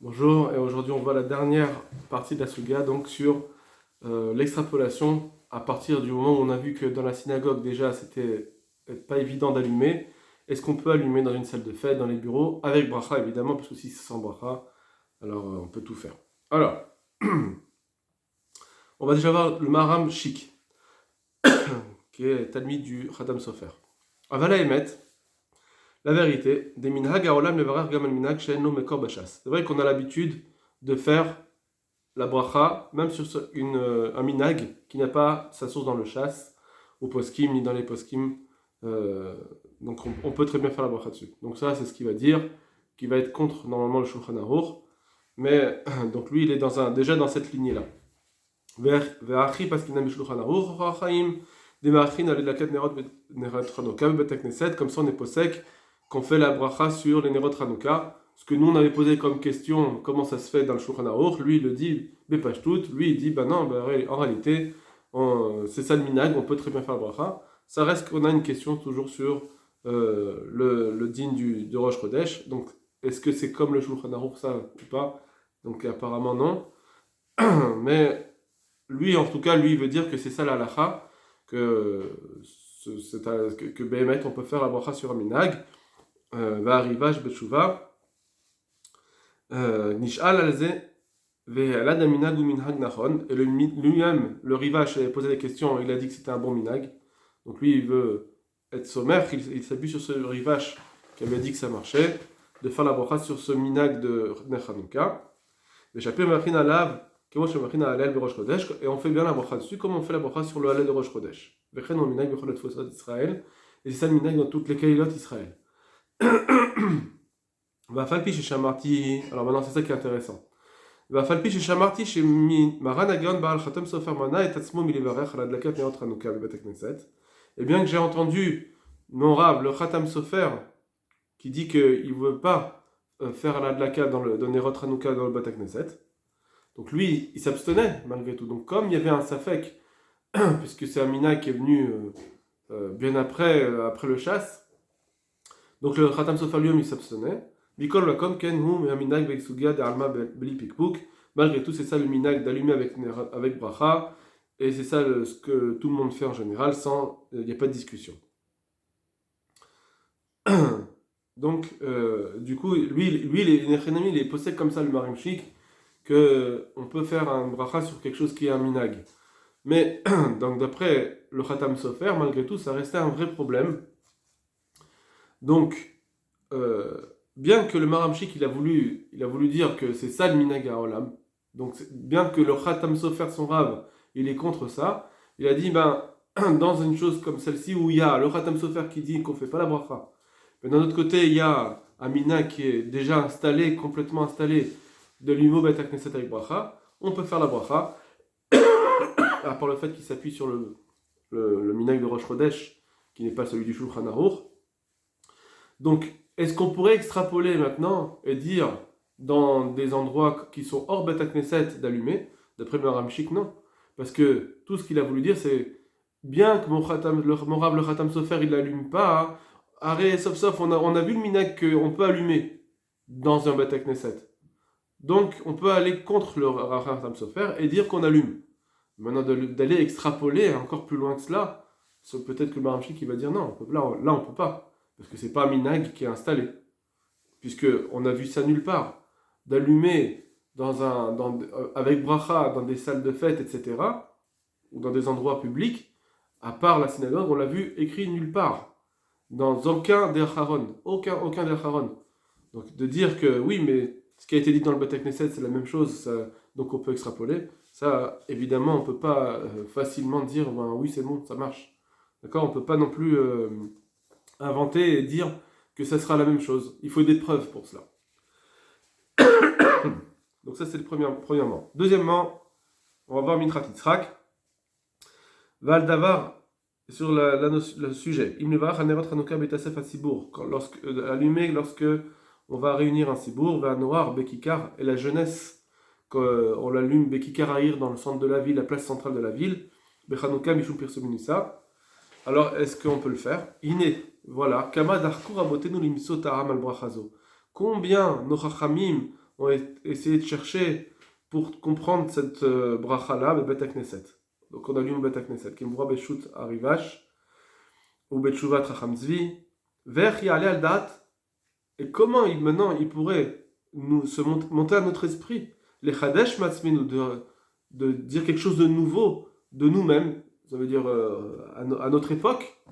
Bonjour, et aujourd'hui on voit la dernière partie de la Suga, donc sur l'extrapolation à partir du moment où on a vu que dans la synagogue déjà c'était pas évident d'allumer. Est-ce qu'on peut allumer dans une salle de fête, dans les bureaux, avec bracha évidemment, parce que si c'est sans bracha, alors on peut tout faire. Alors, on va déjà voir le Maharam Chic, qui est talmide du Khatam Sofer. Avala Emet, la vérité, des minhag haolam levarer gam al minhag she'en lo mekor bashas. C'est vrai qu'on a l'habitude de faire la bracha, même sur un minag qui n'a pas sa source dans le chasse, au poskim, ni dans les poskim. Donc on peut très bien faire la bracha dessus. Donc ça, c'est ce qu'il va dire, qui va être contre normalement le Shulchan Aruch. Mais donc lui, il est déjà dans cette lignée-là. Ve'achi, parce qu'il n'a mis Shulchan Aruch, Chaim, des ma'achin alé laket nerot Chanukah, betek neset, comme ça on est posek, qu'on fait la bracha sur les nerot Chanukah. Ce que nous on avait posé comme question, comment ça se fait dans le Shulchan Aruch, lui il le dit, Bepashtout, lui il dit, non, en réalité, c'est ça le minag, on peut très bien faire la bracha. Ça reste qu'on a une question toujours sur le din de Rosh Chodesh, donc est-ce que c'est comme le Shulchan Aruch ça ou pas? Donc apparemment non, mais lui en tout cas, lui il veut dire que c'est ça la halacha, que Behemet on peut faire la bracha sur un minag, va arrivage Beshuva, Nish'al alze ve'alad minag ou minhag nachon. Et lui-même, le Rivash, avait posé des questions, il a dit que c'était un bon minag. Donc lui, il veut être sommaire, il s'appuie sur ce Rivash qui avait dit que ça marchait, de faire la bracha sur ce minag de Chanukah. L'échappé machin alav, comment je machin alel de Rosh Chodesh, et on fait bien la bracha dessus, comme on fait la bracha sur le halel de Rosh Chodesh. Vechen on minag bechol fosot Israël, et c'est ça le minag dans toutes les kailot Israël. Va falpi chez Shamarti. Alors maintenant, c'est ça qui est intéressant. Va falpi chez Shamarti chez Maran Agon Baal Khatam Sofer Mana et Tatsmo Milevarech la Dlakat Neot Chanukah Bebetek Neset. Et bien que j'ai entendu mon rave, le Khatam Sofer, qui dit qu'il ne veut pas faire la Dlakat dans le Nerot Chanukah dans le Bebetek Neset. Donc lui, il s'abstenait malgré tout. Donc comme il y avait un Safek, puisque c'est un Mina qui est venu bien après le chasse, donc le Khatam Sofer lui-même il s'abstenait. Malgré tout, c'est ça le minag d'allumer avec bracha, et c'est ça ce que tout le monde fait en général, il n'y a pas de discussion. Donc, du coup, lui il est possède comme ça le marim chic, qu'on peut faire un bracha sur quelque chose qui est un minag. Mais, donc d'après le Khatam Sofer, malgré tout, ça restait un vrai problème. Donc, bien que le Maramchik il a voulu dire que c'est ça le minag haolam, donc bien que le Khatam Sofer son rave il est contre ça, il a dit dans une chose comme celle-ci où il y a le Khatam Sofer qui dit qu'on fait pas la bracha, mais d'un autre côté il y a un minag qui est déjà complètement installé de l'humo bet knesset avec bracha, on peut faire la bracha, à part le fait qu'il s'appuie sur le minag de Rosh Chodesh qui n'est pas celui du Shulchan Aruch. Donc est-ce qu'on pourrait extrapoler maintenant et dire dans des endroits qui sont hors Beth Knesset d'allumer? D'après le Maramchik, non. Parce que tout ce qu'il a voulu dire, c'est bien que mon Rav, le Khatam Sofer, il l'allume pas. Hein. Arrête, sauf, on a vu le minag qu'on peut allumer dans un Beth Knesset. Donc, on peut aller contre le Khatam Sofer et dire qu'on allume. Maintenant, d'aller extrapoler encore plus loin que cela, peut-être que le Maramchik, il va dire non, là, on peut pas. Parce que c'est pas un minag qui est installé. Puisque on a vu ça nulle part. D'allumer avec bracha dans des salles de fête, etc., ou dans des endroits publics, à part la synagogue, on l'a vu écrit nulle part. Dans aucun des Haron. Aucun des Haron. Donc de dire que oui, mais ce qui a été dit dans le Beth Knesset, c'est la même chose, donc on peut extrapoler. Ça, évidemment, on ne peut pas facilement dire oui, c'est bon, ça marche. D'accord. On ne peut pas non plus inventer et dire que ça sera la même chose. Il faut des preuves pour cela. Donc ça c'est le premièrement. Deuxièmement, on va voir Mitrat Yitzhak. Val Davar sur le sujet. Allumé lorsque on va réunir un sibour, va noir Bekikar et la jeunesse, on l'allume Bekikar Aïr dans le centre de la ville, la place centrale de la ville. Bechanouka Mishum Pirsuminissa. Alors est-ce qu'on peut le faire? Voilà. Kama darkur abotenu limiso ta'am al brachazo. Combien nos chachamim ont essayé de chercher pour comprendre cette bracha-là, Bet Knesset. Donc on allume Bet Knesset, qui est Moura Beshut Arivash, ou Betshuvat Racham Zvi, Vers Yale al Dat, et comment maintenant il pourrait monter à notre esprit, les Chadesh Matzminu, de dire quelque chose de nouveau, de nous-mêmes, ça veut dire à notre époque,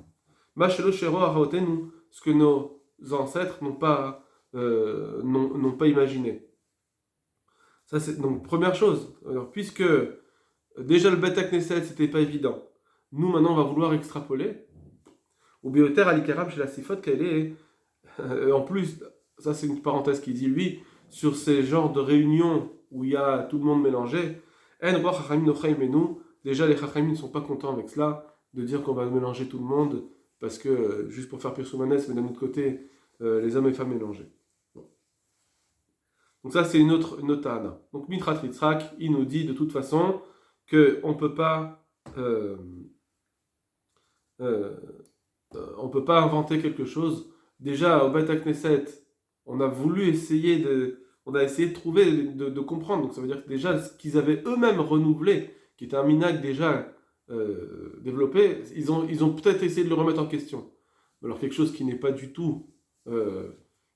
Machelo Shero Araotenu, ce que nos ancêtres n'ont pas imaginé. Ça, c'est donc première chose. Alors, puisque déjà le Bet Knesset c'était pas évident, nous maintenant on va vouloir extrapoler. Ou Bioter Alikaram chez la Sifot qu'elle est. En plus, ça c'est une parenthèse qui dit lui, sur ces genres de réunions où il y a tout le monde mélangé, déjà les Chachamim ne sont pas contents avec cela, de dire qu'on va mélanger tout le monde, parce que juste pour faire Pirsoumanes, mais d'un autre côté, les hommes et femmes mélangés. Bon. Donc ça c'est une autre Tana. Donc Mitrat Yitzhak, il nous dit de toute façon qu'on ne peut pas inventer quelque chose. Déjà au Bet Knesset, on a essayé de trouver, de comprendre. Donc ça veut dire que déjà ce qu'ils avaient eux-mêmes renouvelé, qui était un minag déjà développé, ils ont peut-être essayé de le remettre en question. Alors quelque chose qui n'est pas du tout,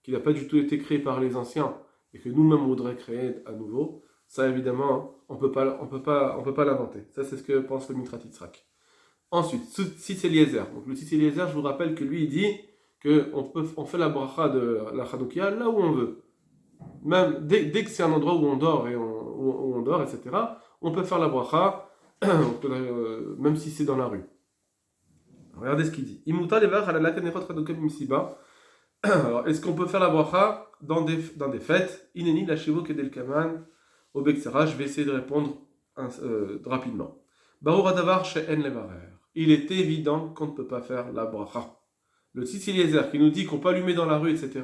qui n'a pas du tout été créé par les anciens et que nous-mêmes on voudrait créer à nouveau, ça évidemment on peut pas l'inventer. Ça c'est ce que pense le Mitrat Yitzhak. Ensuite, Tzitz Eliezer. Donc le Tzitz Eliezer, je vous rappelle que lui il dit qu'on fait la bracha de la Chanoukia là où on veut. Même dès que c'est un endroit où on dort, où on dort, etc., on peut faire la bracha, même si c'est dans la rue. Regardez ce qu'il dit. Alors, est-ce qu'on peut faire la bracha dans des fêtes? Ineni la shivo kedel kaman au Beksera. Je vais essayer de répondre rapidement. Barur adavar she'en levarer. Il est évident qu'on ne peut pas faire la bracha. Le Tzitz Eliezer qui nous dit qu'on peut allumer dans la rue, etc.,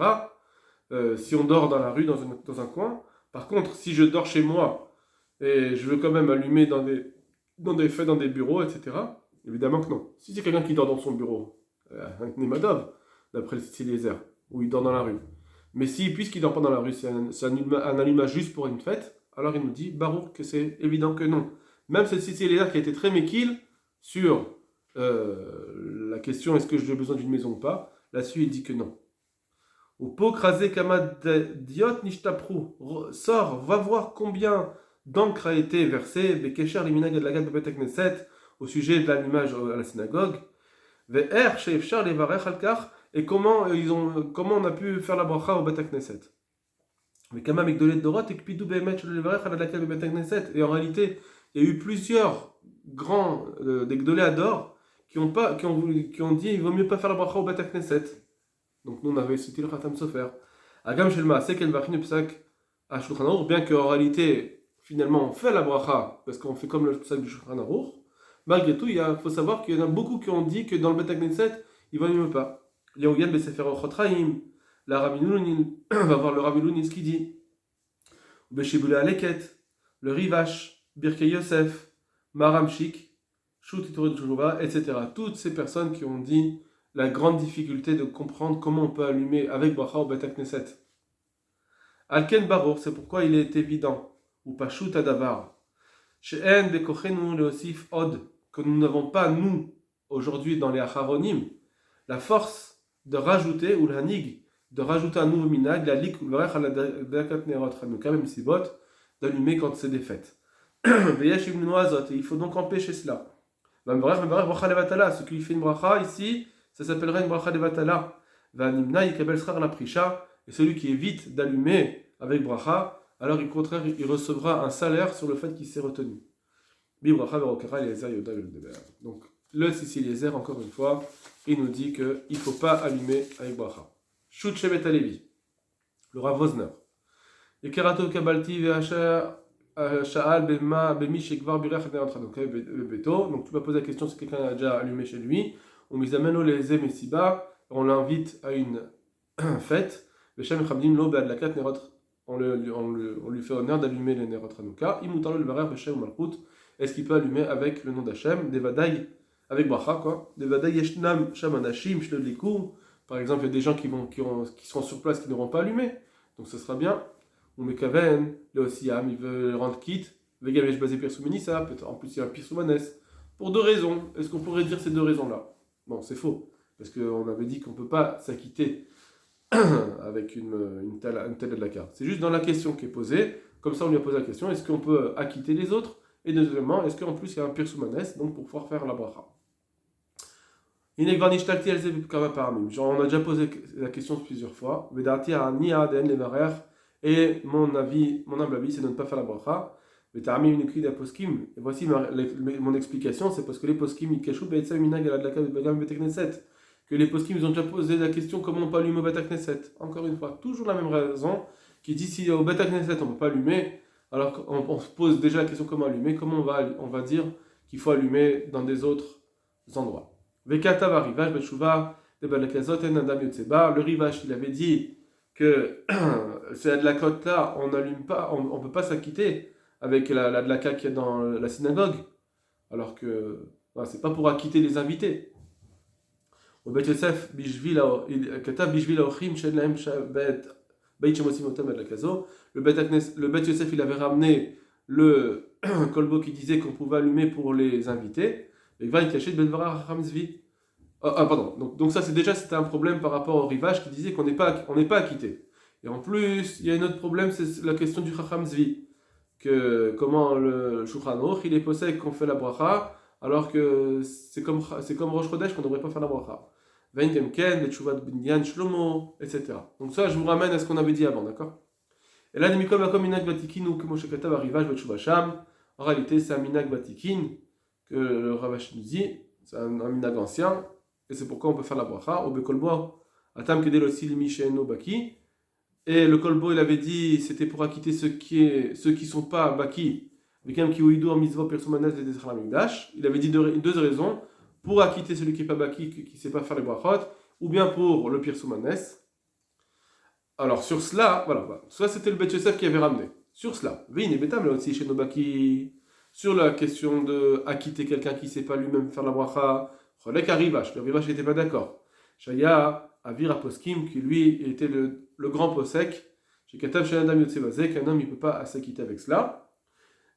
si on dort dans la rue, dans un coin. Par contre, si je dors chez moi et je veux quand même allumer dans des fêtes, dans des bureaux, etc., évidemment que non. Si c'est quelqu'un qui dort dans son bureau, un Nemadov, d'après le Tzitz Eliezer, où il dort dans la rue. Mais puisqu'il ne dort pas dans la rue, c'est un allumage juste pour une fête, alors il nous dit, Baruch, que c'est évident que non. Même ce Tzitz Eliezer qui a été très méquille sur la question est-ce que j'ai besoin d'une maison ou pas, là-dessus il dit que non. Au pot krasé kamad diot nishtapru, sors, va voir combien d'encre a été versé, bekesher liminag adlagat bebet Knesset, au sujet de l'allumage à la synagogue, ve'er she'efshar levarech al-kach, et comment on a pu faire la bracha au Bet Knesset. Mais kama migdolet dorot ekpidu be'emet shel levarech al adlagat bebet Knesset, et en réalité, il y a eu plusieurs grands des gdolés ador qui ont dit il vaut mieux pas faire la bracha au Bet Knesset. Donc nous on avait cité le Khatam Sofer. Agam Shelma, c'est qu'elle va finir psak à Shulchan Aruch, bien qu'en réalité, finalement, on fait la bracha, parce qu'on fait comme le psak du Shulchan Aruch. Malgré tout, il faut savoir qu'il y en a beaucoup qui ont dit que dans le Bet Knesset, il va mieux pas. Léoyan Besefer Chotraim, la Rabilounin, va voir le Rabilounin ce qu'il dit. Beshibule Aleket, le Rivash, Birkei Yosef, Maramchik, Shutitoret Jouva, etc. Toutes ces personnes qui ont dit la grande difficulté de comprendre comment on peut allumer avec bracha au Bet Knesset. Alken Barour, c'est pourquoi il est évident, ou Pashut Adavar, She'en Bekochenu Leosif Od, que nous n'avons pas, nous, aujourd'hui dans les Acharonim, la force de rajouter, ou l'hanig, de rajouter un nouveau minag, la lik ou le rech à la dakat nerot Hanouka, même si bot, d'allumer quand c'est des fêtes. Veyesh ibn Noazot, et il faut donc empêcher cela. Ce qui fait une bracha ici, ça s'appellerait une bracha de Vatala. Vanimna yikabel schar la prisha, et celui qui évite d'allumer avec bracha, alors au contraire, il recevra un salaire sur le fait qu'il s'est retenu. Donc, le Tzitz Eliezer, encore une fois, il nous dit qu'il ne faut pas allumer avec bracha. Shut Shevet Alevi, le Rav Wosner. Et Kerato Kabalti Ve'asher Sha'al Bema Bemi Shekvar Birech Beto. Donc, tu vas poser la question si quelqu'un a déjà allumé chez lui. On les amène au les Messiba, on l'invite à une fête. Veshem Chabdim Lo Be'adlakat Nerot. On lui fait honneur d'allumer les Nerot Hanouka. Imutalo le Barer Veshem Malchut. Est-ce qu'il peut allumer avec le nom d'Hachem, des Vadaï, avec bracha quoi. Des Vadaï Yeshnam Shamanashim Shleliku. Par exemple, il y a des gens qui seront sur place qui n'auront pas allumé. Donc ce sera bien. ou Mekaven, le Ossiam, il veut rendre quitte, Vegamesh basé Pirsoumenissa, peut-être en plus il y a un Pirsoumanes, pour deux raisons. Est-ce qu'on pourrait dire ces deux raisons-là? Bon, c'est faux, parce qu'on avait dit qu'on ne peut pas s'acquitter avec une telle adlaka. C'est juste dans la question qui est posée, comme ça on lui a posé la question, est-ce qu'on peut acquitter les autres? Et deuxièmement, est-ce qu'en plus il y a un Pirsoumanes, donc pour pouvoir faire la bracha? On a déjà posé la question plusieurs fois. Et mon humble avis, c'est de ne pas faire la bracha. Et voici mon explication, c'est parce que les poskim, que les poskim, ils ont déjà posé la question comment on peut allumer au Bet HaKnesset. Encore une fois, toujours la même raison, qui dit si au Bet HaKnesset on ne peut pas allumer, alors qu'on se pose déjà la question comment allumer, comment on va dire qu'il faut allumer dans des autres endroits. Le Rivash, il avait dit que c'est de la côte là, on n'allume pas, on ne peut pas s'acquitter avec la dlaka qu'il y a dans la synagogue, alors que c'est pas pour acquitter les invités. Au Bet Yosef, le Bet Yosef, il avait ramené le kolbo qui disait qu'on pouvait allumer pour les invités. Et va cacher de Bedvara Hamzvi. Pardon. Donc ça, c'était un problème par rapport au rivage qui disait qu'on n'est pas acquitté. Et en plus, il y a un autre problème, c'est la question du Chacham Zvi. Que comment le Shulchan Aruch, il est possède qu'on fait la bracha, alors que c'est comme Rosh Chodesh qu'on ne devrait pas faire la bracha. Vein Gemken, Tchouvat Binyan, Shlomo, etc. Donc ça, je vous ramène à ce qu'on avait dit avant, d'accord? Et là, Mikol Makom Minag Batikin ou Kemo Shekatav Rivage Betchuvasham. En réalité, c'est un Minag Batikin que le Ravash nous dit, c'est un minag ancien, et c'est pourquoi on peut faire la bracha, au bekolbo, atam kedel aussi l'imisheno baki, et le kolbo il avait dit, c'était pour acquitter ceux qui sont pas baki, vekem ki ouidou en misvo persumanes de desra migdash, il avait dit deux raisons, pour acquitter celui qui est pas baki, qui sait pas faire les brachot, ou bien pour le persumanes. Alors sur cela, voilà, ça c'était le Bet Yosef qui avait ramené, sur cela, vein et betam là aussi chez nos baki. Sur la question de acquitter quelqu'un qui ne sait pas lui-même faire la bracha, le Rivash n'était pas d'accord. Shaya Avir Aposkim, qui lui était le grand posek, chez Katav Shanadam Yotsevazé, qu'un homme ne peut pas s'acquitter avec cela.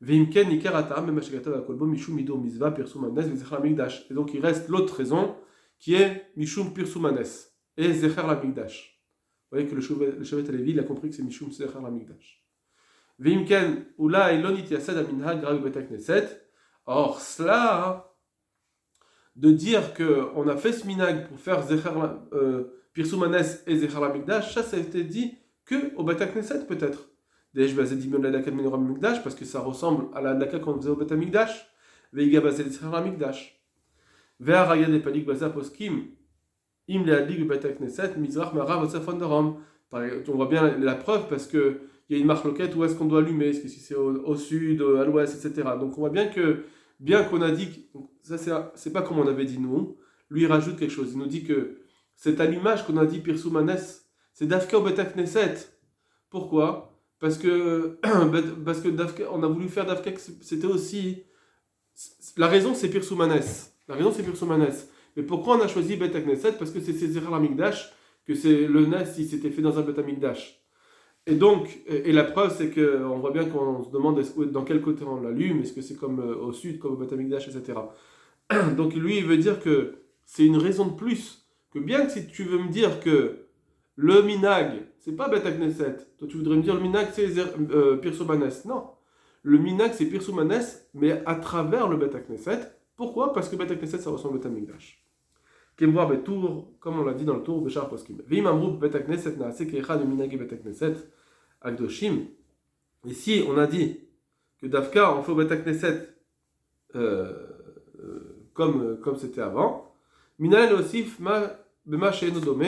Vimken Nikarata, même chez Katav Akolbo, Mishum Mido Mizva, Pirsumanes, Zechar Migdash. Et donc il reste l'autre raison, qui est Mishum Pirsumanes, et Zechar la Migdash. Vous voyez que le Shevet Alevi, il a compris que c'est Mishum Zechar la Migdash. Vimken Ula Ilonit Yasad Aminha Grav Bet HaKnesset. Or, cela, de dire qu'on a fait ce minag pour faire Pirsoumanes et Zechar Lamikdash, ça a été dit que au Bet HaKnesset peut-être. Déjà, basé Dimion la Daka Minoram Mikdash, parce que ça ressemble à la Daka qu'on faisait au Bet HaMikdash. Veiga basé Zechar Lamikdash. Vea Raya de Palik Baza Poskim. Im le Adlig Bet HaKnesset, Mizrach Marav Otsafon de Rome. On voit bien la preuve parce que il y a une marloquette où est-ce qu'on doit allumer, est-ce que si c'est au sud, à l'ouest, etc. Donc on voit bien qu'on a dit, ça c'est pas comme on avait dit nous, lui il rajoute quelque chose, il nous dit que cet allumage qu'on a dit Pirsoumanes, c'est Dafka au Bet HaKnesset. Pourquoi? Parce que Dafka, on a voulu faire Dafka, c'était aussi, la raison c'est Pirsoumanes, mais pourquoi on a choisi Bet HaKnesset? Parce que c'est Zechar Lamikdash, que c'est le Nes si c'était fait dans un Bet HaMikdash. Et donc, la preuve, c'est qu'on voit bien qu'on se demande dans quel côté on l'allume, est-ce que c'est comme au sud, comme au Bet HaMikdash, etc. Donc lui, il veut dire que c'est une raison de plus, que bien que si tu veux me dire que le minag, c'est pas Bet HaKnesset, toi tu voudrais me dire le minag c'est Pirsoumanes. Non, le minag c'est Pirsoumanes, mais à travers le Bet HaKnesset. Pourquoi? Parce que Bet HaKnesset ça ressemble au Bet HaMikdash. Kemboa Betour, comme on l'a dit dans le tour, Béchar Poskim. Veim Amrou Bet HaKnesset Naase Kecha de Minagi Bet HaKnesset Agdoshim. Et si on a dit que Dafka on fait au Bet HaKnesset comme c'était avant, Minal Osif Bema She'enodome,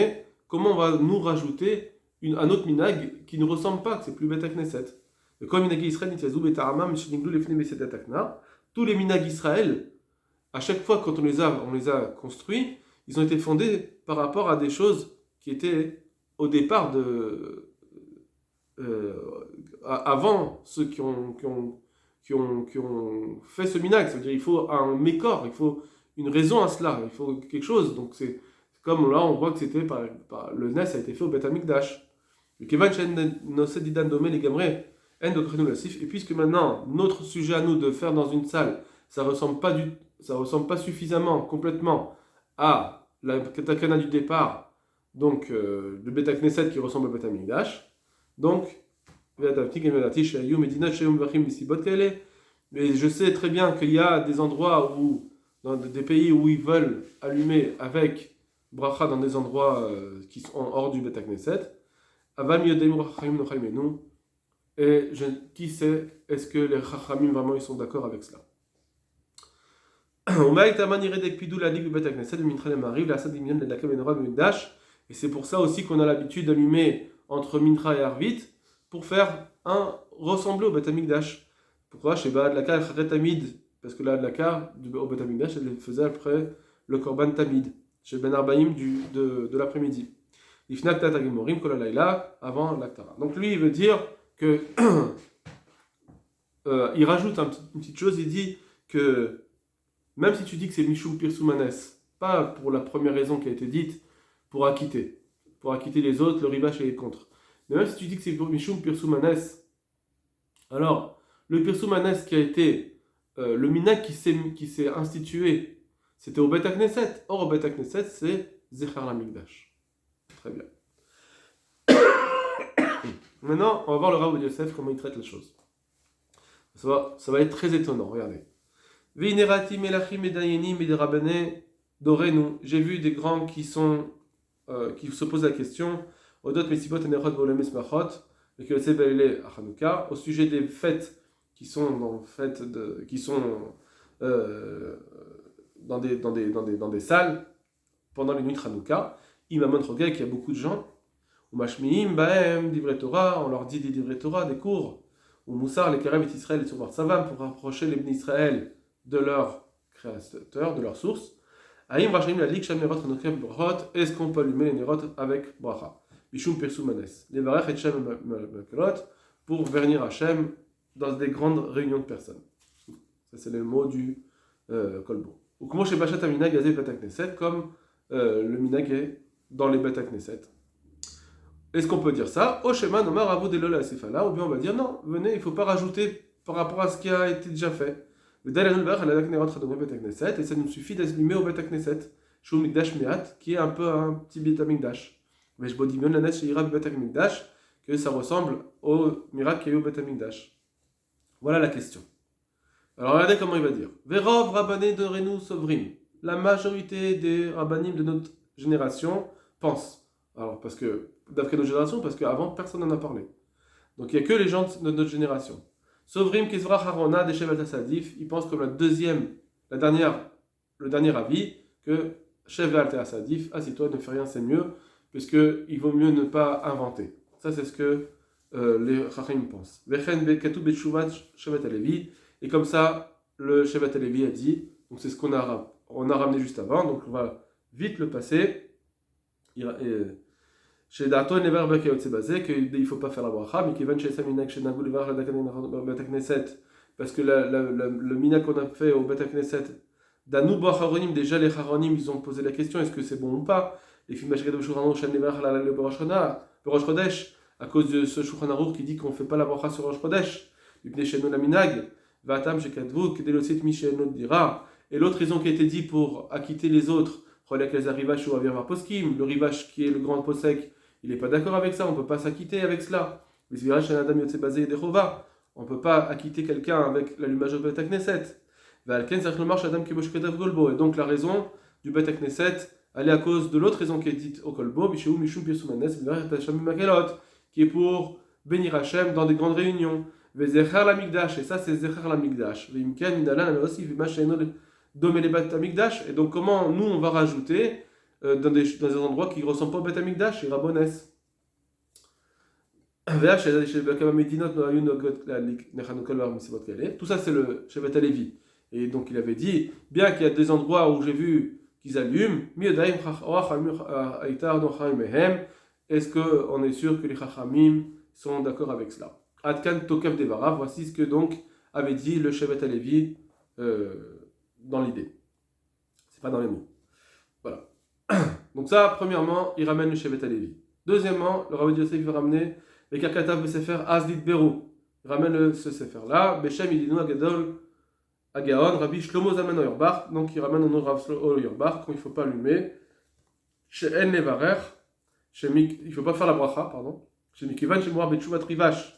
comment on va nous rajouter un autre minag qui ne ressemble pas, que c'est plus Bet HaKnesset. Comme Minagi Israël, Nityazou Betarama, Mishiniglu Lefne Beset Atakna, tous les minag Israël, à chaque fois quand on les a construits, ils ont été fondés par rapport à des choses qui étaient au départ avant ceux qui ont fait ce minag. C'est-à-dire il faut un mécor, il faut une raison à cela, il faut quelque chose. Donc c'est comme là on voit que c'était le Nes a été fait au Bet HaMikdash. Et puisque maintenant, notre sujet à nous de faire dans une salle, ça ressemble pas suffisamment, complètement à la katakana du départ, donc le Beth Knesset qui ressemble au Beth Amikdash. Donc, mais je sais très bien qu'il y a des endroits où, dans des pays où ils veulent allumer avec bracha dans des endroits qui sont hors du Beth Knesset. Et qui sait, est-ce que les Chachamim vraiment ils sont d'accord avec cela? Et c'est pour ça aussi qu'on a l'habitude d'allumer entre Mincha et Arvit pour faire ressembler au Beth Amikdash. Pourquoi? Chez Baad Lakar et Charet Tamid, parce que la Lakar au Beth Amikdash elle faisait après le Korban Tamid, chez Ben Arbaïm de l'après-midi. Ifnak Tatagimorim Kolalaïla avant l'Aktara. Donc lui il veut dire que il rajoute une petite chose, il dit que même si tu dis que c'est Mishum Pirsoumanes, pas pour la première raison qui a été dite, pour acquitter les autres, le rivache est contre. Mais même si tu dis que c'est Mishum Pirsoumanes, alors le Pirsoumanes qui a été le minag qui s'est institué, c'était au Beth Knesset. Or au Beth Knesset c'est Zechar Lamikdash. Très bien. Maintenant, on va voir le Rav Yosef comment il traite la chose. Ça va être très étonnant, regardez. J'ai vu des grands qui se posent la question au sujet des fêtes qui sont dans des salles pendant les nuits de Hanouka. Il m'a montré qu'il y a beaucoup de gens. On leur dit des divrei Torah, des cours. Ou Moussar, les Karev et Israël et Surbar Savam pour rapprocher les Bnei Israël de leur créateur, de leur source. Aïm Rachim la Lik Shamerot Hanokem Brachot, est-ce qu'on peut allumer les Nerot avec Bracha? Bishum Persoumanes. Les Varech et Shem Makelot pour vernir Hachem dans des grandes réunions de personnes. Ça, c'est le mot du Kolbo. Ou comment chez Bachat Aminag Yazé Beth Knesset, comme le Minag est dans les Beth Knesset. Est-ce qu'on peut dire ça? Au schéma, nomar avou de lola sefala, ou bien on va dire non, venez, il ne faut pas rajouter par rapport à ce qui a été déjà fait. Et ça nous suffit d'allumer au Beth Knesset, Shul Mikdash Meat, qui est un peu un petit Beth Mikdash. Mais je vous dis bien la neige ira Beth Mikdash, que ça ressemble au miracle qui est au Beth Mikdash. Voilà la question. Alors regardez comment il va dire. Verov Rabbané de Renu Sovrim. La majorité des rabbanim de notre génération pensent. Alors, parce que, d'après notre génération, parce qu'avant, personne n'en a parlé. Donc, il n'y a que les gens de notre génération. Sovrim Kizrach Harona des Shevet Asadif, ils pensent comme le dernier avis, que Shevet Asadif, assis-toi, ne fais rien, c'est mieux, puisqu'il vaut mieux ne pas inventer. Ça, c'est ce que les Chachim pensent. Vechen Bekatu Betchuvat Shevet Alevi, et comme ça, le Shevet Alevi a dit, donc c'est ce qu'on a ramené juste avant, donc on va vite le passer. Chez Dato Never Bekayotse Bazé, qu'il ne faut pas faire la bracha, mais qu'il va chez Saminak, chez Nagul, la Beth Knesset, parce que le mina qu'on a fait au Beth Knesset, Danou Bacharonim, déjà les Haronim, ils ont posé la question est-ce que c'est bon ou pas? Les films Mashked Shurano, chez Never, le Rosh Chodesh, à cause de ce Shulchan Aruch qui dit qu'on ne fait pas la bracha sur Rosh Chodesh, Yupne Sheno la Minag, Vatam Shekadvu, Kedelosit Misheno dira, et l'autre raison qui a été dit pour acquitter les autres, le rivage qui est le grand posek, il n'est pas d'accord avec ça, on ne peut pas s'acquitter avec cela. On ne peut pas acquitter quelqu'un avec l'allumage au Beth Knesset. Et donc la raison du Beth Knesset, elle est à cause de l'autre raison qui est dite au Kolbo, qui est pour bénir Hachem dans des grandes réunions. Et ça c'est Zechar Lamikdash. Et donc comment nous on va rajouter dans des endroits qui ne ressemblent pas au Beth Amikdash, et Rabones. Tout ça c'est le Shevet Alevi. Et donc il avait dit, bien qu'il y a des endroits où j'ai vu qu'ils allument, est-ce qu'on est sûr que les Chachamim sont d'accord avec cela? Adkan Tokav Devara, voici ce que donc avait dit le Shevet Alevi dans l'idée. C'est pas dans les mots. Voilà. Donc ça, premièrement, il ramène le Shevet Alevi. Deuxièmement, le Rabbi Yosef va ramener les Kakatav Besefer Asdit Berou. Il ramène ce Sefer là. Beshem Idinu Agadol Agaon, Rabbi Shlomo Zalman Auerbach. Donc il ramène au nom de Rav Shlomo Auerbach quand il ne faut pas allumer. Chez En Levarer, il ne faut pas faire la bracha, pardon. Chez Mikivan, chez Moab Betchouvat Rivash.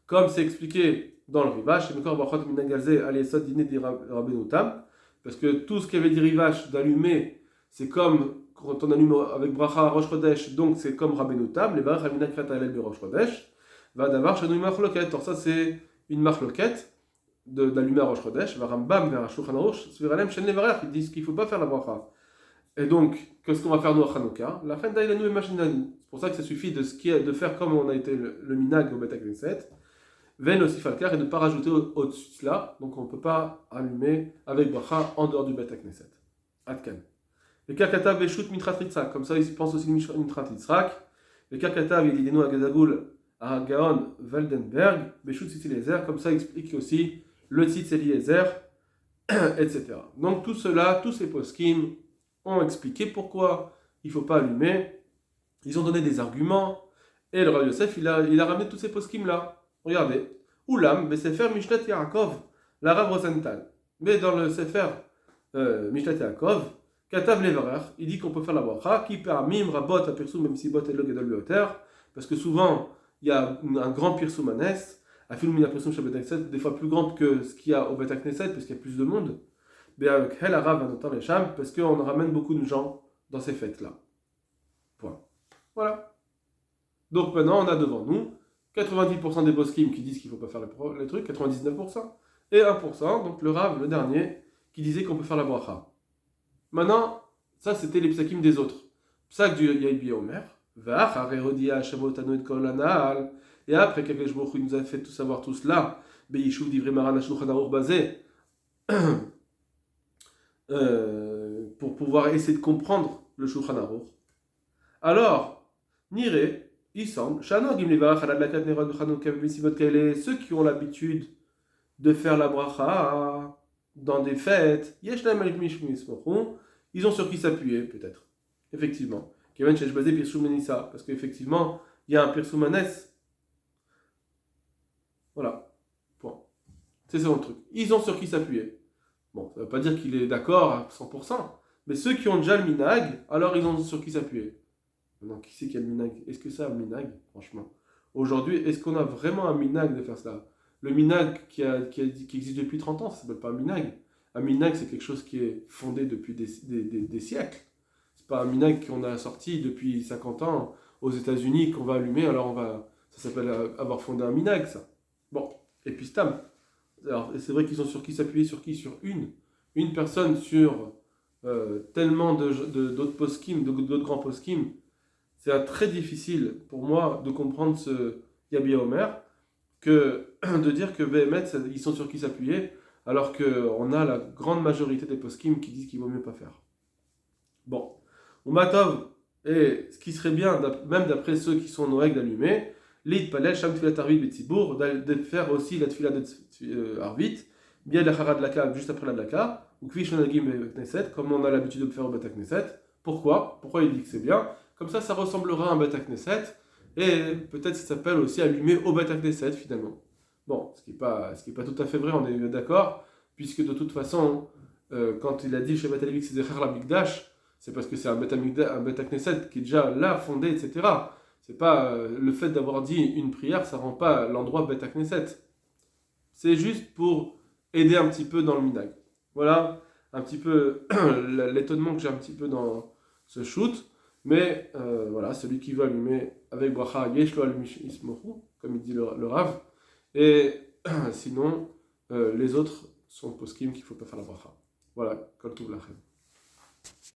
Comme c'est expliqué dans le Rivash, chez Mekor Brachot Minagalze Aliesod Diné di Rabbeinu Tam. Parce que tout ce qu'il y avait dit Rivash d'allumer, c'est comme quand on allume avec bracha Rosh Chodesh, donc c'est comme Rabbeinu Tam, les Barach Amina Kreta Alel Rosh Chodesh, va d'avoir chez nous une marloquette. Alors ça c'est une marloquette d'allumer à Rosh Chodesh, va Rambam vers Shulchan Aruch, Sviralem Shen Levarach, ils disent qu'il ne faut pas faire la bracha. Et donc, qu'est-ce qu'on va faire nous à Chanukah? La fin d'Aïlanou et Machinani. C'est pour ça que ça suffit de faire comme on a été le minag au Bet HaKnesset, Ven aussi Falkar, et de ne pas rajouter au-dessus de cela, donc on ne peut pas allumer avec bracha en dehors du Bet HaKnesset. Atkan. Les Kakatav Beshut Mitrat Ritzak, comme ça ils pensent aussi Mitrat Ritzak. Les Kakatav Yedidenu Agadagoul à Gaon Waldenberg, Beshut Tzitz Eliezer, comme ça explique aussi le Tzitz Eliezer, etc. Donc tout cela, tous ces poskim ont expliqué pourquoi il ne faut pas allumer. Ils ont donné des arguments, et le Rav Yosef il a ramené tous ces poskim là. Regardez, Oulam, Besefer Mishlat Yaakov, la Rav Rosenthal. Mais dans le Sefer Mishlat Yaakov, Katav Levarer, il dit qu'on peut faire la bracha, qui permim rabot à pirsum même si bot et le gadol beoter, parce que souvent il y a un grand pirsum anes, à filum mina pirsum shabbat knesset, des fois plus grand que ce qu'il y a au bet knesset, parce qu'il y a plus de monde. Mais avec Hel Arav Anotar Esham, parce qu'on ramène beaucoup de gens dans ces fêtes-là. Point. Voilà. Donc maintenant on a devant nous 90% des poskim qui disent qu'il ne faut pas faire les trucs, 99%, et 1%, donc le Rav, le dernier, qui disait qu'on peut faire la bracha. Maintenant, ça c'était les psakim des autres. Psak du Yaibi Omer, Vach, Arerodia, Shavotano et Kolanal, et après, quelques jours, il nous a fait tout savoir tout cela, Beishou, Divri Maran, Ashluchan Aruch Bazé, pour pouvoir essayer de comprendre le Shulchan Aruch. Alors, Nire, il semble, ceux qui ont l'habitude de faire la bracha dans des fêtes, ils ont sur qui s'appuyer, peut-être. Effectivement. Parce qu'effectivement, il y a un Pirsoumanes. Voilà. Point. C'est ça le truc. Ils ont sur qui s'appuyer. Bon, ça ne veut pas dire qu'il est d'accord à 100%, mais ceux qui ont déjà le minag, alors ils ont sur qui s'appuyer. Maintenant, qui c'est qui a le minag? Est-ce que ça a un minag, franchement? Aujourd'hui, est-ce qu'on a vraiment un minag de faire cela? Le minag qui existe depuis 30 ans, ça ne s'appelle pas un minag. Un minag, c'est quelque chose qui est fondé depuis des siècles. C'est pas un minag qu'on a sorti depuis 50 ans aux États-Unis qu'on va allumer, alors ça s'appelle avoir fondé un minag, ça. Bon, et puis Stam. Alors, c'est vrai qu'ils ont sur qui s'appuyer, sur qui? Sur une personne sur tellement d'autres poskim, d'autres grands poskim. C'est très difficile pour moi de comprendre ce Yabi Omer que de dire que Behemet, ils sont sur qui s'appuyer, alors qu'on a la grande majorité des poskim qui disent qu'il vaut mieux pas faire. Bon, Oumatov, et ce qui serait bien, même d'après ceux qui sont Noël d'allumer, Lid Palel, Sham Tfilat Arvit Betzibour, de faire aussi la Tfilat Arvit, bien la Harad Laka, juste après la Dlaka, ou Kvish Nagim Knesset, comme on a l'habitude de faire au Bet Knesset. Pourquoi il dit que c'est bien? Comme ça ressemblera à un Bet Knesset, et peut-être ça s'appelle aussi allumer au Bet Knesset finalement. Bon, ce qui est pas tout à fait vrai, on est d'accord, puisque de toute façon, quand il a dit chez Bet Alevi que c'est Zecher la Mikdash, c'est parce que c'est un Bet Knesset qui est déjà là, fondé, etc. C'est pas le fait d'avoir dit une prière, ça rend pas l'endroit Bet Knesset. C'est juste pour aider un petit peu dans le minag. Voilà un petit peu l'étonnement que j'ai un petit peu dans ce shoot. Mais voilà, celui qui veut allumer avec bracha, yeshlo al ismochu, comme il dit le Rav. Et sinon, les autres sont poskim qu'il ne faut pas faire la bracha. Voilà, kol tov lachem.